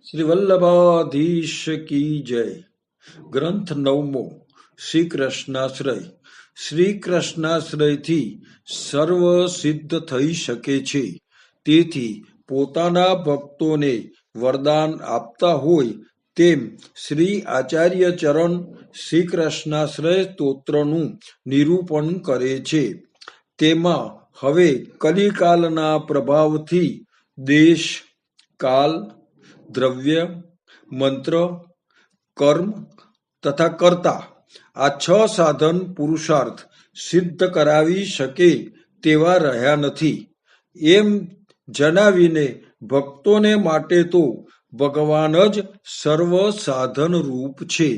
શ્રી વલ્લભાધીશ કી જય. ગ્રંથ નવમો શ્રી કૃષ્ણાશ્રય. શ્રી કૃષ્ણાશ્રયથી સર્વ સિદ્ધ થઈ શકે છે. તેથી પોતાના ભક્તોને વરદાન આપતા હોય તેમ શ્રી આચાર્ય ચરણ શ્રી કૃષ્ણાશ્રય સ્તોત્રનું નિરૂપણ કરે છે. તેમાં હવે કલિકાલના પ્રભાવથી દેશ, કાલ, દ્રવ્ય, મંત્ર, કર્મ તથા કર્તા આ 6 સાધન પુરુષાર્થ સિદ્ધ કરાવી શકે તેવા રહ્યા નથી એમ જણાવીને ભક્તોને માટે તો ભગવાન જ સર્વ સાધન રૂપ છે.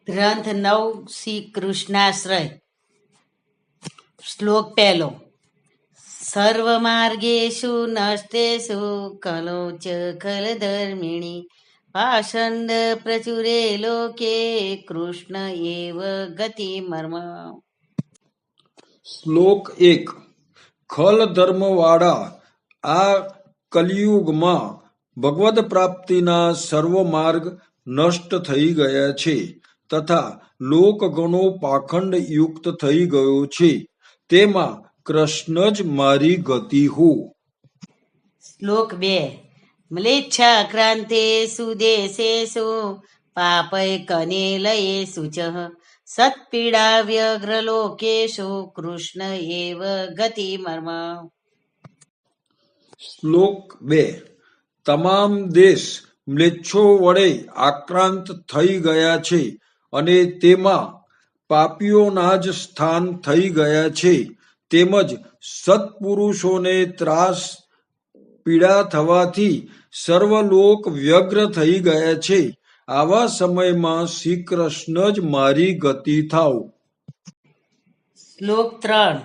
ગ્રંથ 9 શ્રી કૃષ્ણાશ્રય. શ્લોક 1. સર્વમાર્ગેષુ નષ્ટેષુ કલો ચ ખલધર્મિણી પાષંડ પ્રચુરે લોકે કૃષ્ણ એવ ગતિમર્મ. શ્લોક 1. ખલ ધર્મવાળા આ કલિયુગમાં ભગવદ પ્રાપ્તિના સર્વ માર્ગ નષ્ટ થઈ ગયા છે તથા લોકગણો પાખંડ યુક્ત થઈ ગયો છે. તેમાં કૃષ્ણ જ મારી ગતિ હો. શ્લોક 2. મ્લેચ્છાક્રાંતેષુ દેશેષુ પાપૈ કનેલયેષુ ચ સત્પીડા વ્યગ્રલોકેષુ કૃષ્ણ એવ ગતિમર્મ. શ્લોક 2. તમામ દેશ મ્લેચ્છો વડે આક્રાંત થઈ ગયા છે અને તેમાં પાપીઓના જ સ્થાન થઈ ગયા છે. તેમજ સત્પુરુષોને ત્રાસ પીડા થવાથી સર્વલોક વ્યગ્ર થઈ ગયા છે. આવા સમયમાં શ્રી કૃષ્ણ જ મારી ગતિ થાવ. શ્લોક 3.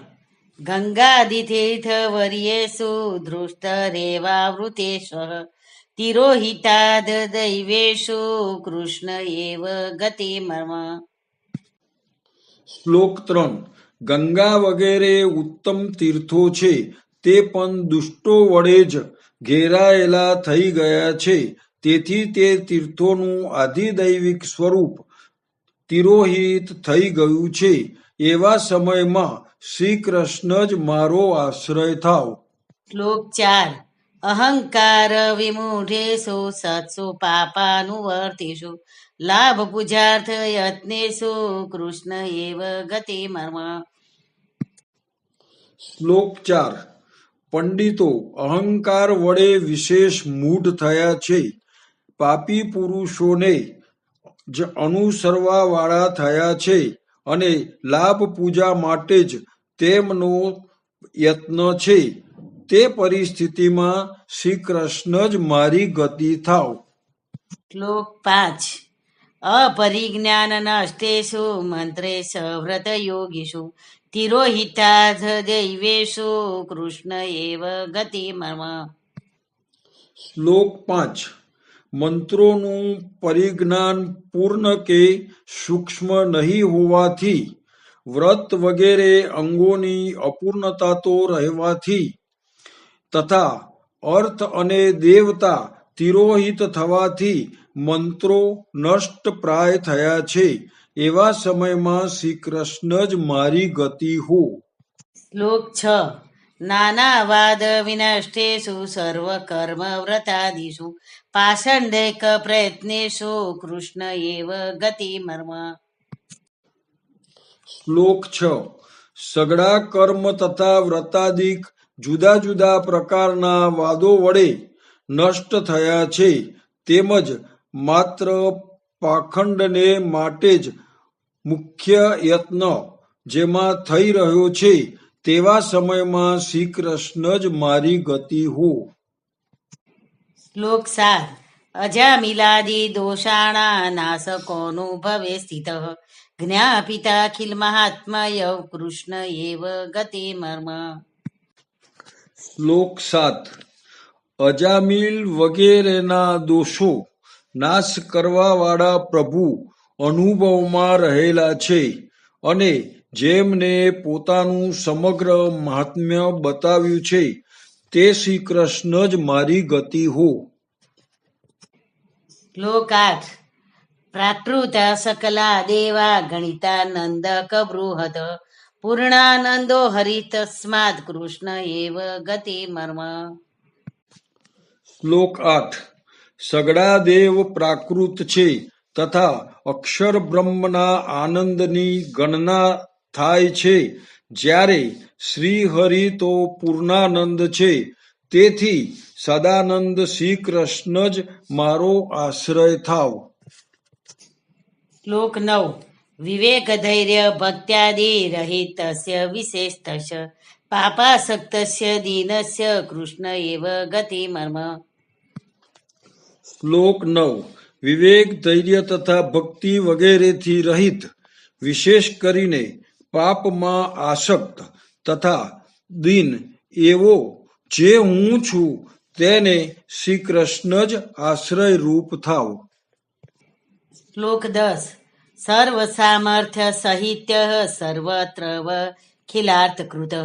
ગંગાદિતીર્થ વર્યેષુ ધૃષ્ટરેવાવૃતેષ્વ તિરોહિતાદ દૈવેષુ કૃષ્ણ એવ ગતિમર્મ. શ્લોક 3. ગંગા વગેરે ઉત્તમ તીર્થો છે તે પણ દુષ્ટો વડે જ ઘેરાયેલા થઈ ગયા છે. તેથી તે તીર્થોનું આધિદૈવિક સ્વરૂપ તિરોહિત થઈ ગયું છે. એવા સમયમાં શ્રી કૃષ્ણ જ મારો આશ્રય થાવ. શ્લોક 4. અહંકાર વિમૂઢેષુ સત્સુ પાપાનુવર્તિષુ લાભ પૂજાર્થ યત્નેષુ કૃષ્ણ એવ ગતિમર્મ. શ્લોક 4. પંડિતો અહંકાર વડે વિશેષ મૂઢ થયા છે. પાપી પુરુષોને જ અનુસરવા વાળા થયા છે અને લાભ પૂજા માટે જ તેમનો યત્ન છે. તે પરિસ્થિતિમાં શ્રી કૃષ્ણ જ મારી ગતિ થાવ. શ્લોક 5. અપરિજ્ઞાન નષ્ટેષુ મંત્રેષ વ્રત યોગીષુ તિરોહિતાથ દૈવેષુ કૃષ્ણ એવ ગતિમર્મ. શ્લોક 5. મંત્રોનું પરિજ્ઞાન પૂર્ણ કે સૂક્ષ્મ નહીં હોવાથી વ્રત વગેરે અંગોની અપૂર્ણતા તો રહેવાથી તથા અર્થ અને દેવતા તિરોહિત થવાથી મંત્રો નષ્ટ પ્રાય થયા છે. એવા સમયમાં શ્રી કૃષ્ણ જ મારી ગતિ હો. શ્લોક 6. નાનાવાદ વિનષ્ટેષુ સર્વ કર્મ વ્રતાદિષુ પાષંડૈક પ્રયત્નેષુ કૃષ્ણ એવ ગતિમર્મ. શ્લોક 6. સઘળા કર્મ તથા વ્રતાદિક જુદા જુદા પ્રકારના વાદો વડે નષ્ટ થયા છે. તેમજ માત્ર પાખંડને માટે જ મુખ્ય યત્ન જેમાં થઈ રહ્યો છે તેવા સમયમાં શ્રી કૃષ્ણ જ મારી ગતિ હો. શ્લોક 7. અજામિલાદિ દોષાણા નાશકોનુભવે સ્થિત જ્ઞાપિતાખિલ મહાત્મય કૃષ્ણ એવ ગતિમર્મ. શ્લોક 7. અજામિલ વગેરેના દોષો નાશ કરવા વાળા પ્રભુ અનુભવમાં રહેલા છે અને જેમને પોતાનું સમગ્ર મહાત્મ્ય બતાવ્યું છે તે શ્રી કૃષ્ણ જ મારી ગતિ હો. શ્લોક 8 પ્રાકૃત સકલા દેવા ગણિતાનંદ કબૃહદ પૂર્ણાનંદો હરિતસ્માદ કૃષ્ણ એવ ગતિ મર્મ. શ્લોક 8 સગડા દેવ પ્રાકૃત છે તથા અક્ષર બ્રહ્મના આનંદની ગણના થાય છે, જ્યારે શ્રી હરિ તો પૂર્ણાનંદ છે, તેથી સદાનંદ શ્રી કૃષ્ણ જ મારો આશ્રય થાવ. શ્લોક 9 વિવેક ધૈર્ય ભક્ત્યાદિ રહિતસ્ય વિશેષતઃ પાપાસક્તસ્ય દીનસ્ય કૃષ્ણ એવ ગતિ મર્મ. શ્લોક 9 વિવેક ધૈર્ય તથા ભક્તિ વગેરેથી રહિત, વિશેષ કરીને પાપમાં આસક્ત તથા દીન એવો જે હું છું તેને શ્રી કૃષ્ણ જ આશ્રય રૂપ થાવ. શ્લોક 10 સર્વ સામર્થ્ય સહિત્ય સર્વત્ર ખિલાર્થકૃત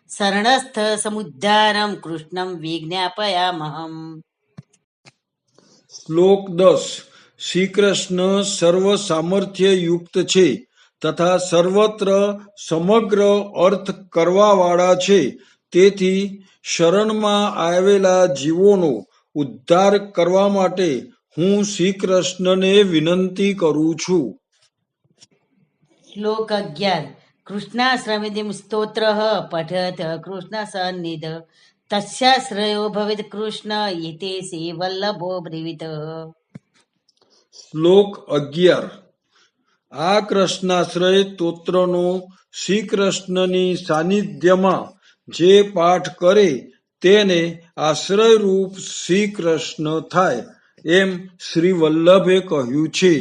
શરણસ્થ સમુદ્ધારમ કૃષ્ણમ વિજ્ઞાપયામહમ. શ્લોક 10 શ્રી કૃષ્ણ સર્વ સામર્થ્ય યુક્ત છે તથા સર્વત્ર સમગ્ર અર્થ કરવાવાળા છે, તેથી શરણમાં આવેલા જીવોનો ઉદ્ધાર કરવા માટે હું શ્રી કૃષ્ણને વિનંતી કરું છું. શ્લોક 11 કૃષ્ણાશ્રમિદિમ સ્તોત્ર પઠત કૃષ્ણ સન્નિધ તસ્યાશ્રયો ભવેદ કૃષ્ણ યતે સે વલ્લભો બ્રવીત. શ્લોક 11 આ કૃષ્ણાશ્રય સ્તોત્રનો શ્રી કૃષ્ણની સાનિધ્યમાં જે પાઠ કરે તેને આશ્રયરૂપ શ્રી કૃષ્ણ થાય, એમ શ્રી વલ્લભે કહ્યું છે.